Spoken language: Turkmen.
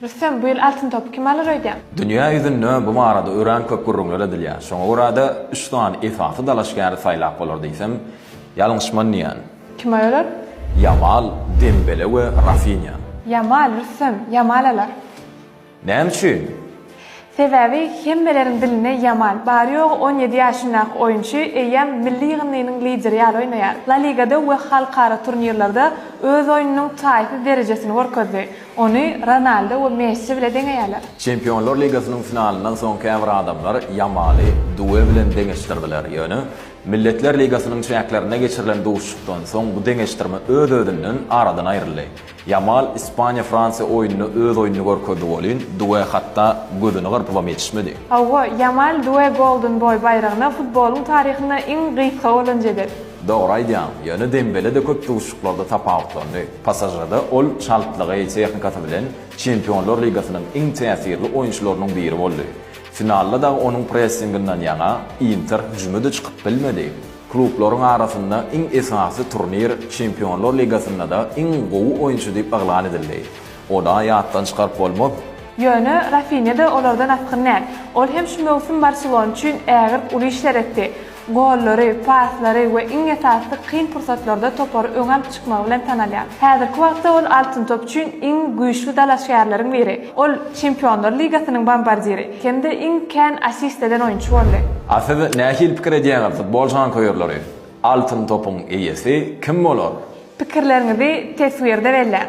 Rüstem bu yıl altın topu kim alır öýdä? Dünya yüzünde bu marada ören köp gurrunlar edilýär. Şoňa orada 3 tane esasy dalaşgary saýlap bolar diýsem, ýalňyşman diýen. Kim alır? Yamal, Dembele we Rafinha. Yamal, Rüstem, Yamal alır. Näme üçin? Sebebi hemmelerin diline Yamal. Bari ýok 17 ýaşyndaky oýunçy eýem milli ýygynynyň lideri ýaly oýnaýar. La Ligada we halkara turnirlerde öz oýunynyň taýpy derejesini görkezdi. Ony Ronaldo we Messi bilen deňeýärler. Çempionlar Ligasynyň finalyndan soňky äwri adamlar Yamaly duwe bilen deňeşdirdiler. Ýöne Milletler Ligasynyň çäklerine geçirilen duşukdan soň bu deňeşdirme öz-özünden aradan aýryldy. Yamal Ispaniýa Fransiýa oýunyny öz oýunyny görkezdi bolyn, duwe hatda gözüni gyrpyp etişmedi. Awa Yamal duwe Golden Boy bayragyna futboluň taryhynda iň gysga bolanjadyr. Dogry aýdýan. Ýöne Dembele de köp duşuklarda tapawutlandy. Pasajada ol çaltlyga ýetýän bilen Çempionlar Ligasynyň iň täsirli oýunçylarynyň biri boldy. Finalda da onun pressinginden ýaňa Inter hüjümde çykyp bilmedi. Klublaryň arasynda iň esasy turnir Çempionlar Ligasynda da iň gowy oýunçy diýip aglan edildi. O da ýatdan çykaryp bolmap. Ýöne Rafinha da olardan atgynlar. Ol hem şu mövsüm Barcelona üçin ägir uly işler etdi. Gollary, paslary we iň esasy kyn pursatlarda topary öň alyp çykmagy bilen tanalýar. Häzirki wagtda ol altyn top üçin iň güýçli dalaşýarlaryň biri. Ol Çempionlar Ligasynyň bombardiri. Hemde iň kän assist eden oýunçy boldy. Aslında nähil pikir edýän futbolçyň koýurlary. Altyn topuň eýesi kim bolar? Pikirleriňizi teswirde berler.